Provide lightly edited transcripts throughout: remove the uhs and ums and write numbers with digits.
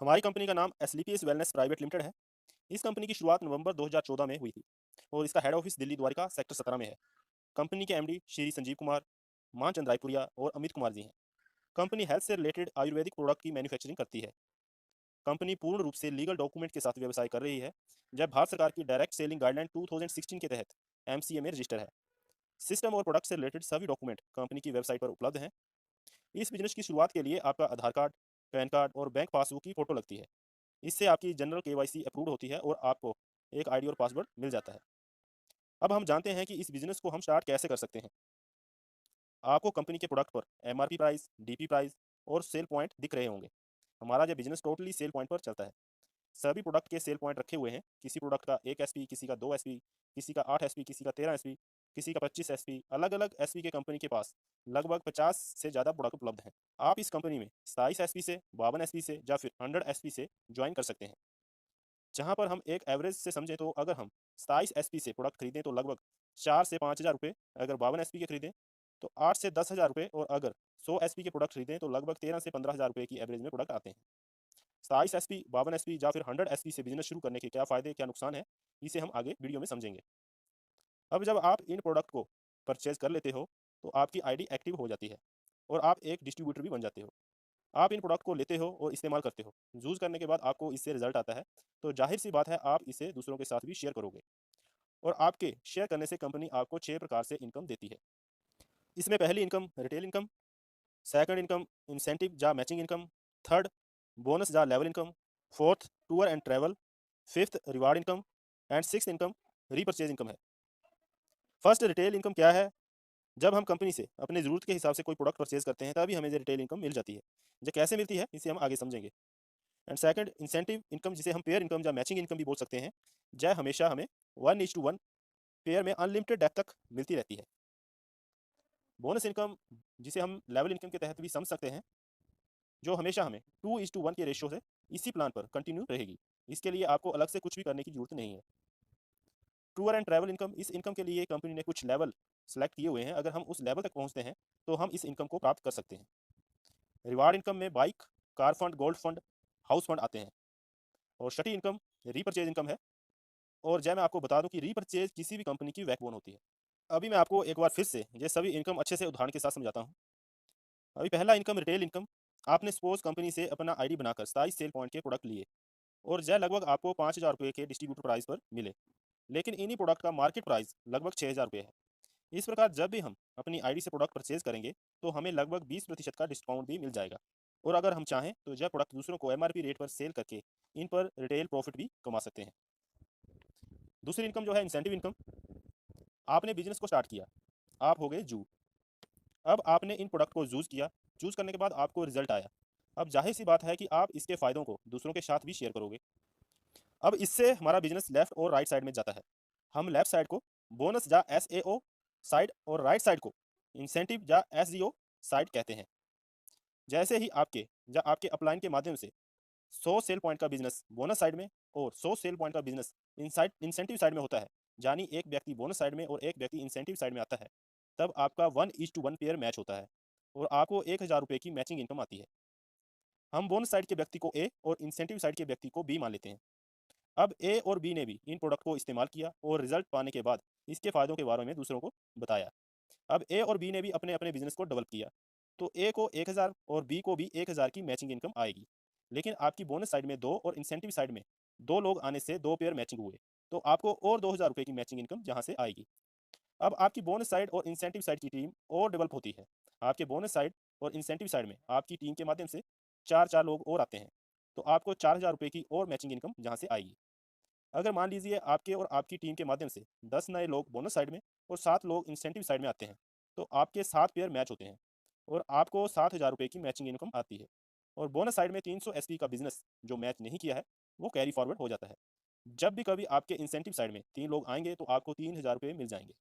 हमारी कंपनी का नाम एसलीपीएस वेलनेस प्राइवेट लिमिटेड है। इस कंपनी की शुरुआत नवंबर 2014 में हुई थी और इसका head office Delhi Dwarka sector 17 में है। कंपनी के एमडी श्री संजीव कुमार, मानचंद रायपुरिया और अमित कुमार जी हैं। कंपनी हेल्थ से रिलेटेड आयुर्वेदिक प्रोडक्ट की मैन्युफैक्चरिंग करती है। कंपनी पूर्ण रूप से लीगल डॉक्यूमेंट के साथ व्यवसाय कर रही है, जब भारत सरकार की डायरेक्ट सेलिंग गाइडलाइन 2016 के तहत एमसीए में रजिस्टर है। सिस्टम और प्रोडक्ट से रिलेटेड सभी डॉक्यूमेंट कंपनी की वेबसाइट पर उपलब्ध हैं। इस बिजनेस की शुरुआत के लिए आपका आधार कार्ड, पैन कार्ड और बैंक पासबुक की फोटो लगती है। इससे आपकी जनरल केवाईसी अप्रूव होती है और आपको एक आईडी और पासवर्ड मिल जाता है। अब हम जानते हैं कि इस बिजनेस को हम स्टार्ट कैसे कर सकते हैं। आपको कंपनी के प्रोडक्ट पर एमआरपी प्राइस, डीपी प्राइस और सेल पॉइंट दिख रहे होंगे। हमारा यह बिजनेस टोटली सेल पॉइंट पर चलता है। सभी प्रोडक्ट के सेल पॉइंट रखे हुए हैं। किसी प्रोडक्ट का 1 एसपी, किसी का 2 एसपी, किसी का 8 एसपी, किसी का 13 एसपी, किसी का 25 एसपी। अलग अलग एसपी के कंपनी के पास लगभग 50 से ज़्यादा प्रोडक्ट उपलब्ध हैं। आप इस कंपनी में 27 एसपी से, 52 एसपी से या फिर 100 एसपी से ज्वाइन कर सकते हैं। जहाँ पर हम एक एवरेज से समझें तो अगर हम 27 एसपी से प्रोडक्ट खरीदें तो लगभग 4 से 5 हज़ार रुपये, अगर 52 एसपी के खरीदें तो 8 से 10 हज़ार रुपये, और अगर 100 एसपी के प्रोडक्ट खरीदें तो लगभग 13 से 15 हज़ार रुपये की एवरेज में प्रोडक्ट आते हैं। 27 एसपी, 52 एसपी या फिर 100 एसपी से बिजनेस शुरू करने के क्या फ़ायदे, क्या नुकसान है, इसे हम आगे वीडियो में समझेंगे। अब जब आप इन प्रोडक्ट को परचेज कर लेते हो तो आपकी आईडी एक्टिव हो जाती है और आप एक डिस्ट्रीब्यूटर भी बन जाते हो। आप इन प्रोडक्ट को लेते हो और इस्तेमाल करते हो। यूज़ करने के बाद आपको इससे रिजल्ट आता है, तो जाहिर सी बात है आप इसे दूसरों के साथ भी शेयर करोगे, और आपके शेयर करने से कंपनी आपको 6 प्रकार से इनकम देती है। इसमें पहली income retail income, second income incentive या मैचिंग इनकम, थर्ड बोनस या level income, fourth tour and travel, fifth reward income and six income repurchase income है। फर्स्ट रिटेल इनकम क्या है? जब हम कंपनी से अपनी ज़रूरत के हिसाब से कोई प्रोडक्ट परचेज करते हैं तभी हमें ये रिटेल इनकम मिल जाती है। ये कैसे मिलती है इसे हम आगे समझेंगे। एंड सेकंड इंसेंटिव इनकम, जिसे हम पेयर इनकम या मैचिंग इनकम भी बोल सकते हैं। यह हमेशा हमें 1:1 पेयर में अनलिमिटेड डेप्थ तक मिलती रहती है। बोनस इनकम, जिसे हम लेवल इनकम के तहत भी समझ सकते हैं, जो हमेशा हमें 2:1 के रेशियो से इसी प्लान पर कंटिन्यू रहेगी। इसके लिए आपको अलग से कुछ भी करने की जरूरत नहीं है। टूर एंड ट्रैवल इनकम, इस इनकम के लिए कंपनी ने कुछ लेवल सेलेक्ट किए हुए हैं। अगर हम उस लेवल तक पहुंचते हैं तो हम इस इनकम को प्राप्त कर सकते हैं। रिवार्ड इनकम में bike, car fund, gold fund, house fund आते हैं। और छठी इनकम रीपरचेज इनकम है। और जय मैं आपको बता दूं कि रीपरचेज किसी भी कंपनी की बैकबोन होती है। अभी मैं आपको एक बार फिर से ये सभी इनकम अच्छे से उदाहरण के साथ समझाता हूँ। अभी पहला इनकम रिटेल इनकम। आपने सपोज कंपनी से अपना आईडी बनाकर 27 सेल पॉइंट के प्रोडक्ट लिए और जय लगभग आपको 5 हज़ार रुपये के डिस्ट्रीब्यूटर प्राइस पर मिले, लेकिन इन्हीं प्रोडक्ट का मार्केट प्राइस लगभग 6 हज़ार रुपये है। इस प्रकार जब भी हम अपनी आईडी से प्रोडक्ट परचेज करेंगे तो हमें लगभग 20% का डिस्काउंट भी मिल जाएगा, और अगर हम चाहें तो यह प्रोडक्ट दूसरों को एमआरपी रेट पर सेल करके इन पर रिटेल प्रॉफिट भी कमा सकते हैं। दूसरी इनकम जो है इंसेंटिव इनकम। आपने बिजनेस को स्टार्ट किया, आप हो गए जू। अब आपने इन प्रोडक्ट को यूज़ किया, चूज़ करने के बाद आपको रिजल्ट आया। अब जाहिर सी बात है कि आप इसके फ़ायदों को दूसरों के साथ भी शेयर करोगे। अब इससे हमारा बिजनेस लेफ्ट और राइट साइड में जाता है। हम लेफ्ट साइड को बोनस या एसएओ साइड और राइट साइड को इंसेंटिव या एसजीओ साइड कहते हैं। जैसे ही आपके या आपके अपलाइन के माध्यम से 100 सेल पॉइंट का बिजनेस बोनस साइड में और 100 सेल पॉइंट का बिजनेस इनसाइड इंसेंटिव साइड में होता है, यानी एक व्यक्ति बोनस साइड में और एक व्यक्ति इंसेंटिव साइड में आता है, तब आपका 1:1 पेयर मैच होता है और आपको 1 हज़ार रुपये की मैचिंग इनकम आती है। हम बोनस साइड के व्यक्ति को ए और इंसेंटिव साइड के व्यक्ति को बी मान लेते हैं। अब ए और बी ने भी इन प्रोडक्ट को इस्तेमाल किया और रिजल्ट पाने के बाद इसके फायदों के बारे में दूसरों को बताया। अब ए और बी ने भी अपने अपने बिजनेस को डेवलप किया, तो ए को 1 हज़ार और बी को भी 1 हज़ार की मैचिंग इनकम आएगी। लेकिन आपकी बोनस साइड में 2 और इंसेंटिव साइड में 2 लोग आने से 2 पेयर मैचिंग हुए, तो आपको और 2 हज़ार रुपये की मैचिंग इनकम जहाँ से आएगी। अब आपकी बोनस साइड और इंसेंटिव साइड की टीम और डेवलप होती है। आपके बोनस साइड और इंसेंटिव साइड में आपकी टीम के माध्यम से 4 लोग और आते हैं, तो आपको 4 हज़ार रुपये की और मैचिंग इनकम जहाँ से आएगी। अगर मान लीजिए आपके और आपकी टीम के माध्यम से 10 नए लोग बोनस साइड में और 7 लोग इंसेंटिव साइड में आते हैं, तो आपके 7 पेयर मैच होते हैं और आपको 7 हज़ार रुपये की मैचिंग इनकम आती है। और बोनस साइड में 300 एसपी का बिजनेस जो मैच नहीं किया है वो कैरी फॉरवर्ड हो जाता है। जब भी कभी आपके इंसेंटिव साइड में 3 लोग आएंगे तो आपको 3 हज़ार रुपये मिल जाएंगे।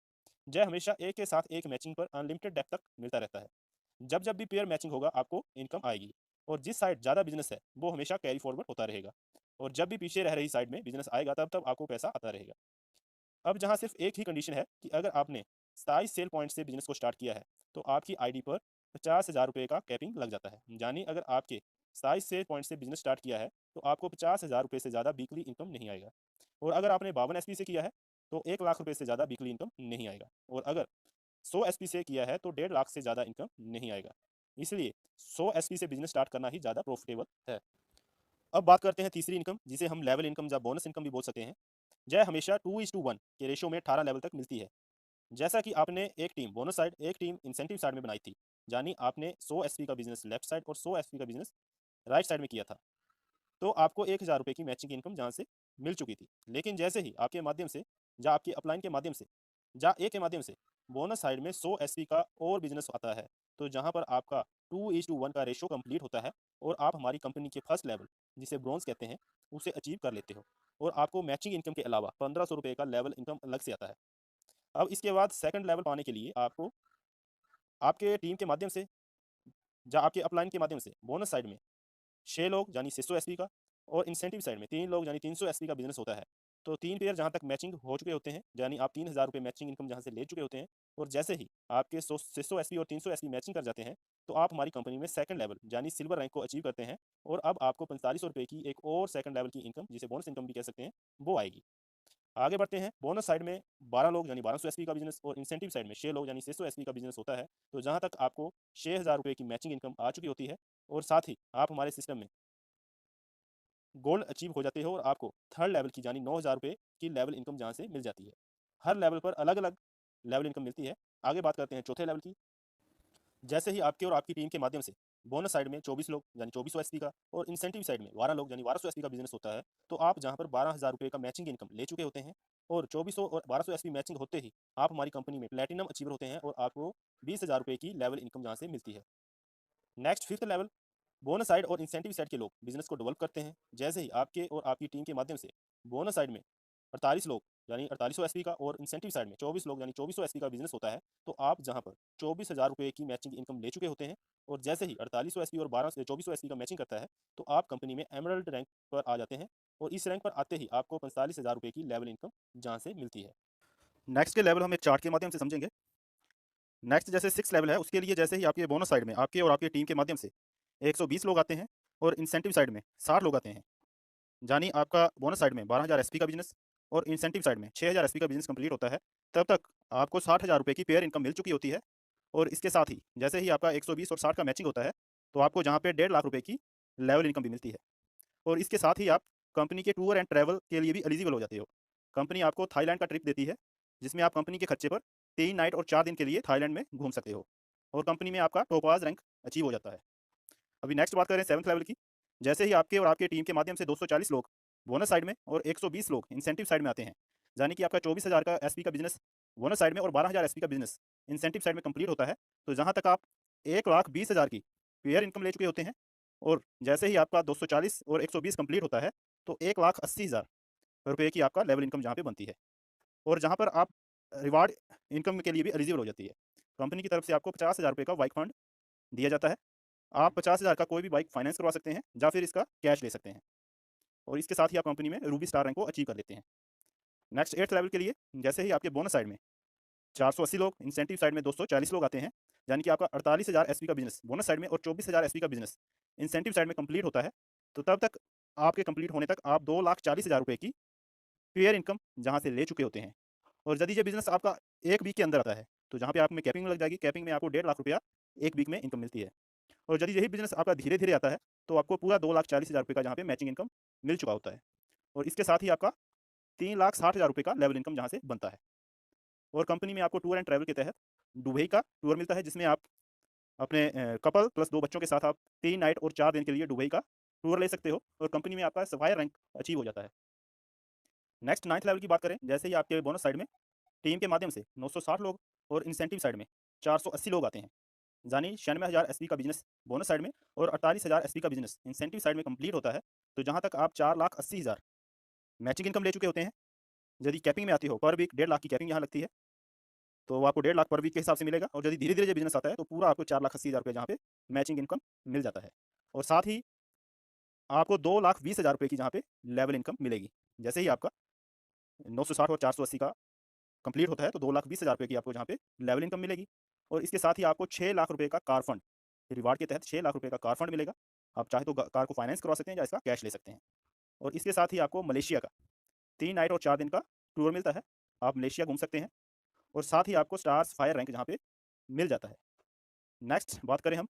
जय हमेशा एक के साथ एक मैचिंग पर अनलिमिटेड डेप्थ तक मिलता रहता है। जब जब भी पेयर मैचिंग होगा आपको इनकम आएगी, और जिस साइड ज़्यादा बिजनेस है वो हमेशा कैरी फॉरवर्ड होता रहेगा, और जब भी पीछे रह रही साइड में बिजनेस आएगा तब तब आपको पैसा आता रहेगा। अब जहाँ सिर्फ एक ही कंडीशन है कि अगर आपने 27 सेल पॉइंट से बिजनेस को स्टार्ट किया है तो आपकी आईडी पर 50 हज़ार रुपये का कैपिंग लग जाता है, यानी अगर आपके 27 से पॉइंट से बिजनेस स्टार्ट किया है तो आपको 50,000 रुपये से ज़्यादा वीकली इनकम नहीं आएगा। और अगर आपने 52 एसपी से किया है तो 1 लाख रुपये से ज़्यादा वीकली इनकम नहीं आएगा। और अगर 100 एसपी से किया है तो 1.5 लाख से ज़्यादा इनकम नहीं आएगा। इसलिए 100 एसपी से बिजनेस स्टार्ट करना ही ज़्यादा प्रॉफिटेबल है। अब बात करते हैं तीसरी इनकम, जिसे हम लेवल इनकम या बोनस इनकम भी बोल सकते हैं। यह हमेशा 2:1 के रेशो में 18 लेवल तक मिलती है। जैसा कि आपने एक टीम बोनस साइड एक टीम इंसेंटिव साइड में बनाई थी, यानी आपने 100 एसपी का बिजनेस लेफ्ट साइड और 100 एसपी का बिजनेस राइट साइड में किया था, तो आपको 1,000 रुपये की मैचिंग इनकम जहाँ से मिल चुकी थी। लेकिन जैसे ही आपके माध्यम से या आपकी अपलाइन के माध्यम से या ए के माध्यम से बोनस साइड में 100 एसपी का और बिजनेस आता है, तो जहाँ पर आपका 2:1 का रेशो कंप्लीट होता है और आप हमारी कंपनी के फर्स्ट लेवल, जिसे ब्रॉन्ज कहते हैं, उसे अचीव कर लेते हो। और आपको मैचिंग इनकम के अलावा 1,500 रुपये का लेवल इनकम अलग से आता है। अब इसके बाद सेकंड लेवल पाने के लिए आपको आपके टीम के माध्यम से या आपके अपलाइन के माध्यम से बोनस साइड में 6 लोग यानी 600 एसपी का और इंसेंटिव साइड में 3 लोग यानी 300 एसपी का बिजनेस होता है। तो 3 पेयर जहाँ तक मैचिंग हो चुके होते हैं, यानी आप 3,000 रुपये मैचिंग इनकम जहाँ से ले चुके होते हैं, और जैसे ही आपके 600 एसपी और 300 एसपी मैचिंग कर जाते हैं, तो आप हमारी कंपनी में सेकंड लेवल यानी सिल्वर रैंक को अचीव करते हैं। और अब आपको 4500 रुपये की एक और सेकंड लेवल की इनकम, जिसे बोनस इनकम भी कह सकते हैं, वो आएगी। आगे बढ़ते हैं। बोनस साइड में 12 लोग यानी 1200 एसपी का बिजनेस और इंसेंटिव साइड में 6 लोग यानी 600 एसपी का बिजनेस होता है। तो जहाँ तक आपको 6,000 रुपये की मैचिंग इनकम आ चुकी होती है, और साथ ही आप हमारे सिस्टम में गोल्ड अचीव हो जाते हो और आपको थर्ड लेवल की यानी 9,000 रुपये की लेवल इनकम जहाँ से मिल जाती है। हर लेवल पर अलग अलग लेवल इनकम मिलती है। आगे बात करते हैं चौथे लेवल की। जैसे ही आपके और आपकी टीम के माध्यम से बोनस साइड में 24 लोग यानी 2400 एसपी का और इंसेंटिव साइड में 12 लोग यानी 1200 एसपी का बिजनेस होता है, तो आप जहां पर 12,000 रुपये का मैचिंग इनकम ले चुके होते हैं, और 2400 और 1200 एसपी मैचिंग होते ही आप हमारी कंपनी में प्लेटिनम अचीवर होते हैं और आपको 20,000 रुपये की लेवल इनकम जहाँ से मिलती है। Next fifth level, bonus side और इंसेंटिव साइड के लोग बिजनेस को डेवलप करते हैं। जैसे ही आपके और आपकी टीम के माध्यम से बोनस साइड में 48 लोग यानी 4800 एसपी का और इंसेंटिव साइड में 24 लोग यानी 2400 एसपी का बिजनेस होता है, तो आप जहां पर 24,000 रुपये की मैचिंग इनकम ले चुके होते हैं, और जैसे ही 4800 एसपी और 2400 एसपी का मैचिंग करता है, तो आप कंपनी में एमरल्ड रैंक पर आ जाते हैं। और इस रैंक पर आते ही आपको 45,000 रुपये की लेवल इनकम जहाँ से मिलती है। नेक्स्ट के लेवल हम एक चार्ट के माध्यम से समझेंगे। नेक्स्ट जैसे 6 लेवल है, उसके लिए जैसे ही आपके बोनस साइड में आपके और आपकी टीम के माध्यम से 120 लोग आते हैं और इंसेंटिव साइड में 60 लोग आते हैं, यानी आपका बोनस साइड में 12,000 एसपी का बिजनेस और इंसेंटिव साइड में 6,000 एसपी का बिजनेस कंप्लीट होता है, तब तक आपको 60,000 रुपये की पेयर इनकम मिल चुकी होती है। और इसके साथ ही जैसे ही आपका 120 और 60 का मैचिंग होता है, तो आपको जहाँ पे 1.5 लाख रुपये की लेवल इनकम भी मिलती है। और इसके साथ ही आप कंपनी के टूर एंड ट्रैवल के लिए भी एलिजिबल हो जाते हो। कंपनी आपको थाईलैंड का ट्रिप देती है, जिसमें आप कंपनी के खर्चे पर 3 नाइट और 4 दिन के लिए थाईलैंड में घूम सकते हो, और कंपनी में आपका टोपाज रैंक अचीव हो जाता है। अभी नेक्स्ट बात करें 7th लेवल की। जैसे ही आपके और आपके टीम के माध्यम से 240 लोग बोनस साइड में और 120 लोग इंसेंटिव साइड में आते हैं, यानी कि आपका 24,000 का एसपी का बिजनेस बोनस साइड में और 12,000 एसपी का बिजनेस इंसेंटिव साइड में कंप्लीट होता है, तो जहां तक आप 1,20,000 की पेयर इनकम ले चुके होते हैं, और जैसे ही आपका 240 और 120 कंप्लीट होता है, तो 1,80,000 रुपये की आपका लेवल इनकम जहाँ पे बनती है, और जहाँ पर आप रिवार्ड इनकम के लिए भी एलिजिबल हो जाती है। कंपनी की तरफ से आपको 50,000 रुपये का बाइक फंड दिया जाता है। आप 50,000 का कोई भी बाइक फाइनेंस करवा सकते हैं या फिर इसका कैश ले सकते हैं, और इसके साथ ही आप कंपनी में रूबी स्टार रैंक को अचीव कर लेते हैं। नेक्स्ट 8th लेवल के लिए जैसे ही आपके बोनस साइड में 480 लोग, इंसेंटिव साइड में 240 लोग आते हैं, यानी कि आपका 48,000 एसपी का बिजनेस बोनस साइड में और 24,000 एसपी का बिजनेस इंसेंटिव साइड में कंप्लीट होता है, तो तब तक आपके कंप्लीट होने तक आप 2,40,000 रुपये की पेयर इनकम जहाँ से ले चुके होते हैं। और यदि ये बिजनेस आपका 1 वीक के अंदर आता है, तो जहाँ पे आप में कैपिंग लग जाएगी, कैपिंग में आपको 1.5 लाख रुपया 1 वीक में इनकम मिलती है। और यदि यही बिजनेस आपका धीरे-धीरे आता है, तो आपको पूरा 2,40,000 रुपये का जहाँ पे मैचिंग इनकम मिल चुका होता है, और इसके साथ ही आपका 3,60,000 रुपये का लेवल इनकम जहाँ से बनता है। और कंपनी में आपको टूर एंड ट्रैवल के तहत दुबई का टूर मिलता है, जिसमें आप अपने कपल प्लस 2 बच्चों के साथ आप 3 नाइट और 4 दिन के लिए दुबई का टूर ले सकते हो, और कंपनी में आपका सफायर रैंक अचीव हो जाता है। नेक्स्ट 9th लेवल की बात करें, जैसे ही आपके बोनस साइड में टीम के माध्यम से 960 लोग और इंसेंटिव साइड में 480 लोग आते हैं, यानी 96,000 एसपी का बिजनेस बोनस साइड में और 48,000 एसपी का बिजनेस इंसेंटिव साइड में कंप्लीट होता है, तो जहाँ तक आप 4,80,000 मैचिंग इनकम ले चुके होते हैं। यदि कैपिंग में आती हो, पर वीक 1.5 लाख की कैपिंग यहाँ लगती है, तो आपको 1.5 लाख पर वीक के हिसाब से मिलेगा, और यदि धीरे-धीरे ये बिज़नेस आता है, तो पूरा आपको 4,80,000 रुपये जहाँ पे मैचिंग इनकम मिल जाता है। और साथ ही आपको 2,20,000 रुपये की जहाँ पे लेवल इनकम मिलेगी। जैसे ही आपका 960 और 480 का कंप्लीट होता है, तो 2,20,000 रुपये की आपको जहाँ पे लेवल इनकम मिलेगी, और इसके साथ ही आपको 6 लाख रुपये का कार फंड रिवार्ड के तहत 6 लाख रुपये का कार फंड मिलेगा। आप चाहे तो कार को फाइनेंस करवा सकते हैं या इसका कैश ले सकते हैं। और इसके साथ ही आपको मलेशिया का 3 नाइट और 4 दिन का टूर मिलता है। आप मलेशिया घूम सकते हैं और साथ ही आपको स्टार्स फायर रैंक जहाँ पे मिल जाता है। नेक्स्ट बात करें हम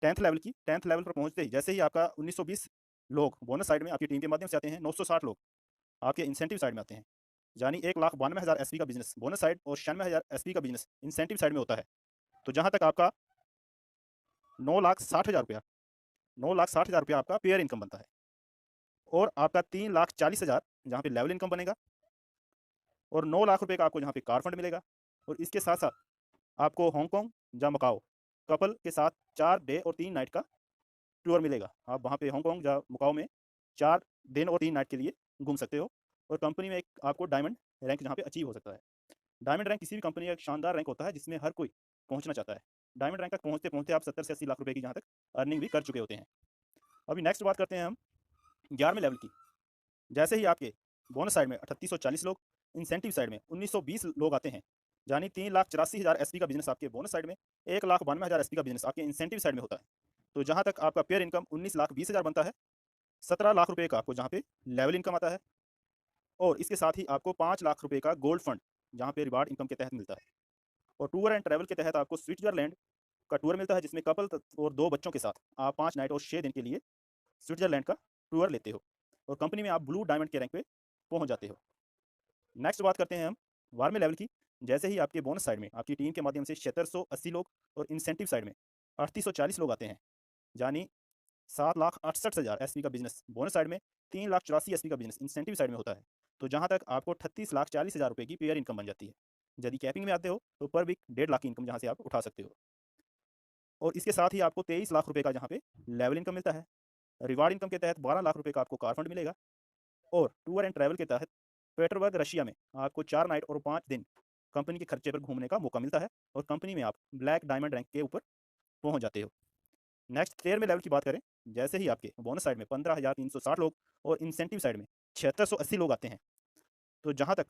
10th लेवल की। 10th लेवल पर पहुँचते ही जैसे ही आपका 1920 लोग बोनस साइड में आपकी टीम के माध्यम से आते हैं, 960 लोग आपके इंसेंटिव साइड में आते हैं। यानी 1,92,000 एसपी का बिजनेस बोनस साइड और 96,000 एसपी का बिजनेस इंसेंटिव साइड में होता है। तो जहाँ तक आपका 9,60,000 रुपया 9,60,000 रुपया आपका पेयर इनकम बनता है। और आपका 3,40,000 जहाँ पे लेवल इनकम बनेगा और 9 लाख रुपए का आपको जहाँ पे कार फंड मिलेगा। और इसके साथ साथ आपको हांगकांग या मकाओ कपल के साथ 4 डे और 3 नाइट का टूर मिलेगा। आप वहाँ पे हांगकांग या मकाओ में 4 दिन और 3 नाइट के लिए घूम सकते हो। और कंपनी में एक आपको डायमंड रैंक जहाँ पे अचीव हो सकता है। डायमंड रैंक किसी भी कंपनी का एक शानदार रैंक होता है जिसमें हर कोई पहुँचना चाहता है। डायमंड रैंक तक पहुँचते पहुँचते आप 70 से 80 लाख रुपए की जहाँ तक अर्निंग भी कर चुके होते हैं। अभी नेक्स्ट बात करते हैं हम 11वें लेवल की। जैसे ही आपके बोनस साइड में 3840 लोग, इंसेंटिव साइड में 1920 लोग आते हैं, यानी 3,84,000 एसपी का बिजनेस आपके बोनस साइड में, 1,92,000 एसपी का बिजनेस आपके इंसेंटिव साइड में होता है। तो जहाँ तक आपका पेयर इनकम 19,20,000 बनता है, 17 लाख रुपए का आपको जहाँ पे लेवल इनकम आता है। और इसके साथ ही आपको 5 लाख रुपए का गोल्ड फंड जहाँ पे रिवार्ड इनकम के तहत मिलता है। और टूर एंड ट्रैवल के तहत आपको स्विट्जरलैंड का टूर मिलता है जिसमें कपल और 2 बच्चों के साथ आप 5 नाइट और 6 दिन के लिए स्विट्जरलैंड का टूर लेते हो और कंपनी में आप ब्लू डायमंड के रैंक पे पहुंच जाते हो। नेक्स्ट बात करते हैं हम 12वें लेवल की। जैसे ही आपके बोनस साइड में आपकी टीम के माध्यम से 7680 लोग और इंसेंटिव साइड में 3840 लोग आते हैं, यानी 7,68,000 एसपी का बिजनेस बोनस साइड में, 3,84,000 एसपी का बिजनेस इंसेंटिव साइड में होता है। तो जहाँ तक आपको 38,40,000 रुपये की पेयर इनकम बन जाती है। यदि कैपिंग में आते हो तो पर वीक 1.5 लाख की इनकम जहाँ से आप उठा सकते हो। और इसके साथ ही आपको 23 लाख रुपये का जहाँ पे लेवल इनकम मिलता है। रिवार्ड इनकम के तहत 12 लाख रुपये का आपको कार फंड मिलेगा। और टूर एंड ट्रैवल के तहत पेटरबर्ग रशिया में आपको 4 नाइट और 5 दिन कंपनी के खर्चे पर घूमने का मौका मिलता है और कंपनी में आप ब्लैक डायमंड रैंक के ऊपर पहुंच जाते हो। नेक्स्ट 13वें लेवल की बात करें। जैसे ही आपके बोनस साइड में 15,360 लोग और इंसेंटिव साइड में 7680 लोग आते हैं, तो जहां तक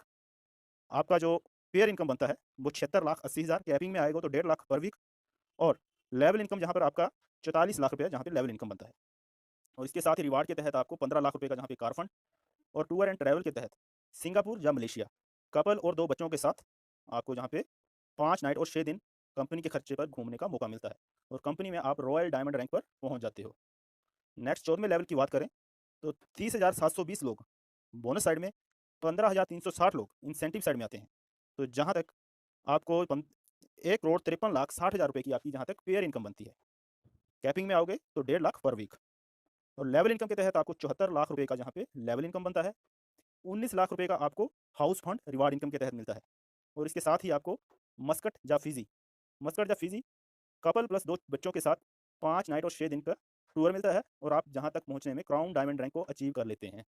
आपका जो पेयर इनकम बनता है वो 76,80,000, कैपिंग में आएगा तो 1.5 लाख पर वीक। और लेवल इनकम जहां पर आपका 44 लाख रुपया जहां पे लेवल इनकम बनता है। और इसके साथ ही रिवार्ड के तहत आपको 15 लाख रुपये का जहाँ पे कार फंड और टूर एंड ट्रैवल के तहत सिंगापुर या मलेशिया कपल और 2 बच्चों के साथ आपको जहाँ पे 5 नाइट और 6 दिन कंपनी के खर्चे पर घूमने का मौका मिलता है और कंपनी में आप रॉयल डायमंड रैंक पर पहुँच जाते हो। नेक्स्ट 14वें लेवल की बात करें तो 30,720 लोग बोनस साइड में, 15,360 लोग इंसेंटिव साइड में आते हैं। तो जहाँ तक आपको 1,53,60,000 रुपये की आपकी जहाँ तक पेयर इनकम बनती है। कैपिंग में आओगे तो 1.5 लाख पर वीक। और लेवल इनकम के तहत आपको 74 लाख रुपए का जहाँ पे लेवल इनकम बनता है। 19 लाख रुपए का आपको हाउस फंड रिवार्ड इनकम के तहत मिलता है। और इसके साथ ही आपको मस्कट या फिजी कपल प्लस 2 बच्चों के साथ 5 नाइट और 6 दिन का टूर मिलता है और आप जहाँ तक पहुँचने में क्राउन डायमंड रैंक को अचीव कर लेते हैं।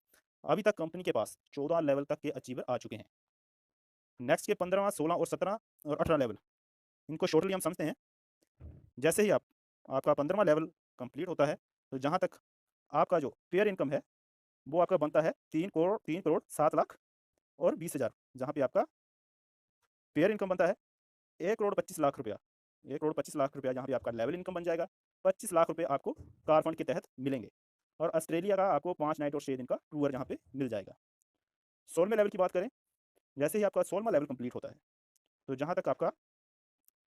अभी तक कंपनी के पास 14 लेवल तक के अचीवर आ चुके हैं। नेक्स्ट के 15वां, 16 और 17 और 18 लेवल, इनको शॉर्टली हम समझते हैं। जैसे ही आपका 15वां लेवल कंप्लीट होता है, तो जहाँ तक आपका जो पेयर इनकम है वो आपका बनता है 3 करोड़ 7 लाख और 20,000, जहाँ पे आपका पेयर इनकम बनता है 1,25,00,000 रुपया। 1,25,00,000 रुपया जहाँ पे आपका लेवल इनकम बन जाएगा। 25 लाख रुपये आपको कार फंड के तहत मिलेंगे। और ऑस्ट्रेलिया का आपको 5 नाइट और 6 दिन का टूर जहाँ पे मिल जाएगा। 16वें लेवल की बात करें। जैसे ही आपका 16वां लेवल कंप्लीट होता है, तो जहाँ तक आपका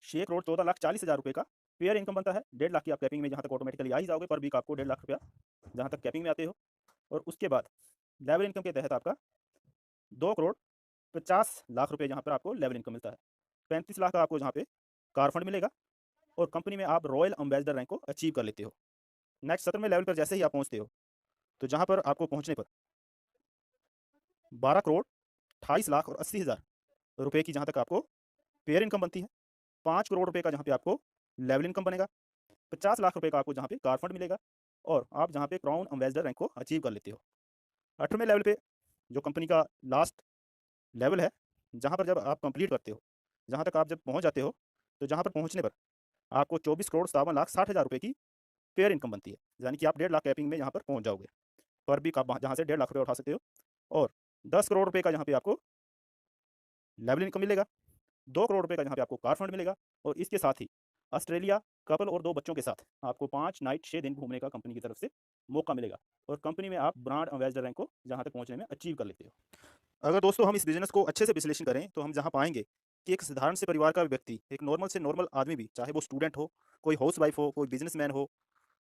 6,14,40,000 रुपये का पेयर इनकम बनता है। 1.5 लाख की आप कैपिंग में जहाँ तक ऑटोमेटिकली आ ही जाओगे, पर वीक आपको 1.5 लाख रुपया जहाँ तक कैपिंग में आते हो। और उसके बाद लेवल इनकम के तहत आपका 2,50,00,000 रुपये जहाँ पर आपको लेवल इनकम मिलता है। 35 लाख का आपको जहाँ पे कार फंड मिलेगा और कंपनी में आप रॉयल एम्बेसडर रैंक को अचीव कर लेते हो। नेक्स्ट 17वें लेवल पर जैसे ही आप पहुँचते हो, तो जहाँ पर आपको पहुँचने पर 12,28,80,000 रुपये की जहाँ तक आपको पेयर इनकम बनती है। 5 करोड़ रुपये का जहाँ पे आपको लेवल इनकम बनेगा। 50 लाख रुपये का आपको जहाँ पे कार फंड मिलेगा और आप जहाँ पे क्राउन एम्बेसडर रैंक को अचीव कर लेते हो। 8वें लेवल पे जो कंपनी का लास्ट लेवल है, जहाँ पर जब आप कंप्लीट करते हो, जहाँ तक आप जब पहुँच जाते हो, तो जहाँ पर पहुँचने पर आपको 24,57,60,000 रुपये की पेयर इनकम बनती है। यानी कि आप 1.5 लाख कैपिंग में यहाँ पर पहुँच जाओगे। पर वीक आप जहाँ से 1.5 लाख रुपये उठा सकते हो। और 10 करोड़ रुपये का जहाँ पे आपको लेवल इनकम मिलेगा। 2 करोड़ रुपये का जहाँ पे आपको कार फंड मिलेगा और इसके साथ ही ऑस्ट्रेलिया कपल और 2 बच्चों के साथ आपको 5 नाइट 6 दिन घूमने का कंपनी की तरफ से मौका मिलेगा और कंपनी में आप ब्रांड एम्बेसडर रैंक को जहाँ तक पहुँचने में अचीव कर लेते हो। अगर दोस्तों हम इस बिज़नेस को अच्छे से विश्लेषण करें तो हम जहाँ पाएँगे कि एक साधारण से परिवार का व्यक्ति, एक नॉर्मल से नॉर्मल आदमी भी, चाहे वो स्टूडेंट हो, कोई हाउसवाइफ हो, कोई बिज़नेसमैन हो,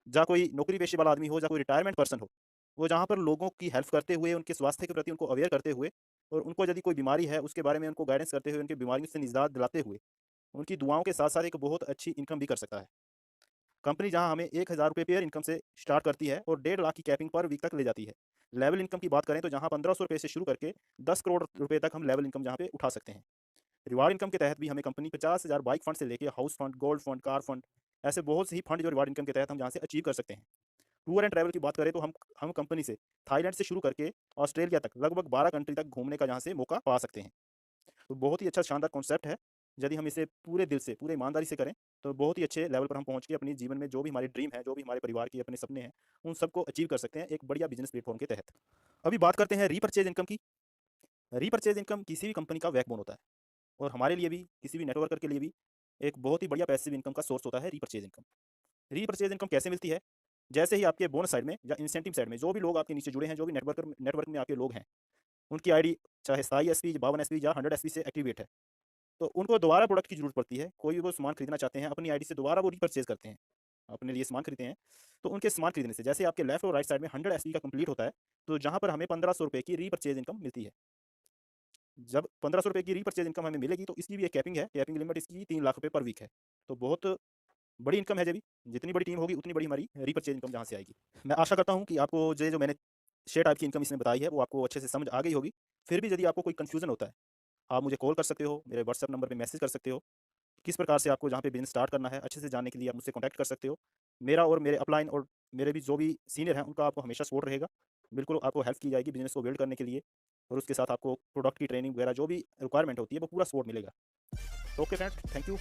या कोई नौकरी पेशे वाला आदमी हो, या कोई रिटायरमेंट पर्सन हो, वो जहाँ पर लोगों की हेल्प करते हुए, उनके स्वास्थ्य के प्रति उनको अवेयर करते हुए और उनको यदि कोई बीमारी है, उसके बारे में उनको गाइडेंस करते हुए, उनकी बीमारियों से निजात दिलाते हुए, उनकी दुआओं के साथ-साथ एक बहुत अच्छी इनकम भी कर सकता है। कंपनी जहां हमें 1000 रुपये पेयर इनकम से स्टार्ट करती है और 1.5 लाख की कैपिंग पर वीक तक ले जाती है। लेवल इनकम की बात करें तो जहां 1500 रुपये से शुरू करके 10 करोड़ रुपए तक हम लेवल इनकम जहां पे उठा सकते हैं। रिवार्ड इनकम के तहत भी हमें कंपनी 50,000 बाइक फंड से लेके house fund, gold fund, car fund, ऐसे बहुत से ही फंड जो रिवार्ड इनकम के तहत हम जहाँ से अचीव कर सकते हैं। टूर एंड ट्रैवल की बात करें तो हम कंपनी से थाईलैंड से शुरू करके ऑस्ट्रेलिया तक लगभग 12 कंट्री तक घूमने का जहाँ से मौका पा सकते हैं। तो बहुत ही अच्छा शानदार कॉन्सेप्ट है। यदि हम इसे पूरे दिल से, पूरे ईमानदारी से करें, तो बहुत ही अच्छे लेवल पर हम पहुँच के अपने जीवन में जो भी हमारी ड्रीम है, जो भी हमारे परिवार के अपने सपने हैं, उन सबको अचीव कर सकते हैं एक बढ़िया बिज़नेस प्लेटफ़ॉर्म के तहत। अभी बात करते हैं रीपर्चेज़ इनकम की। रीपर्चेज़ इनकम किसी भी कंपनी का बैकबोन होता है और हमारे लिए भी, किसी भी नेटवर्कर के लिए भी एक बहुत ही बढ़िया पैसिव इनकम का सोर्स होता है रीपर्चेज़ इनकम। रीपर्चेज़ इनकम कैसे मिलती है? जैसे ही आपके बोनस साइड में या इंसेंटिव साइड में जो भी लोग आपके नीचे जुड़े हैं, जो भी नेटवर्क में आपके लोग हैं, उनकी आईडी चाहे 27 एसपी, 52 एसपी या 100 एसपी से एक्टिवेट है। तो उनको दोबारा प्रोडक्ट की ज़रूरत पड़ती है, कोई भी वो सामान खरीदना चाहते हैं, अपनी आईडी से दोबारा वो रीपर्चेज़ करते हैं, अपने लिए सामान खरीदते हैं, तो उनके सामान खरीदने से जैसे आपके लेफ्ट और राइट साइड में 100 एसपी का कंप्लीट होता है, तो जहाँ पर हमें 1500 रुपए की रीपर्चेज़ इनकम मिलती है। जब 1500 रुपए की रीपर्चेज़ इनकम हमें मिलेगी, तो इसकी भी एक कैपिंग है, कैपिंग लिमिट इसकी 3 लाख रुपए पर वीक है। तो बहुत बड़ी इनकम है, जब भी जितनी बड़ी टीम होगी, उतनी बड़ी हमारी रीपर्चेज़ इनकम जहाँ से आएगी। मैं आशा करता हूँ कि आपको ये जो मैंने 6 टाइप की इनकम इसमें बताई है, वो आपको अच्छे से समझ आ गई होगी। फिर भी यदि आपको कोई कन्फ्यूज़न होता है, आप मुझे कॉल कर सकते हो, मेरे व्हाट्सएप नंबर पे मैसेज कर सकते हो। किस प्रकार से आपको जहाँ पे बिज़नेस स्टार्ट करना है, अच्छे से जानने के लिए आप मुझसे कॉन्टैक्ट कर सकते हो। मेरा और मेरे अपलाइन और मेरे भी जो भी सीनियर हैं, उनका आपको हमेशा सपोर्ट रहेगा। बिल्कुल आपको हेल्प की जाएगी बिज़नेस को बिल्ड करने के लिए और उसके साथ आपको प्रोडक्ट की ट्रेनिंग वगैरह जो भी रिक्वायरमेंट होती है, वो पूरा सपोर्ट मिलेगा। Okay friend, thank you.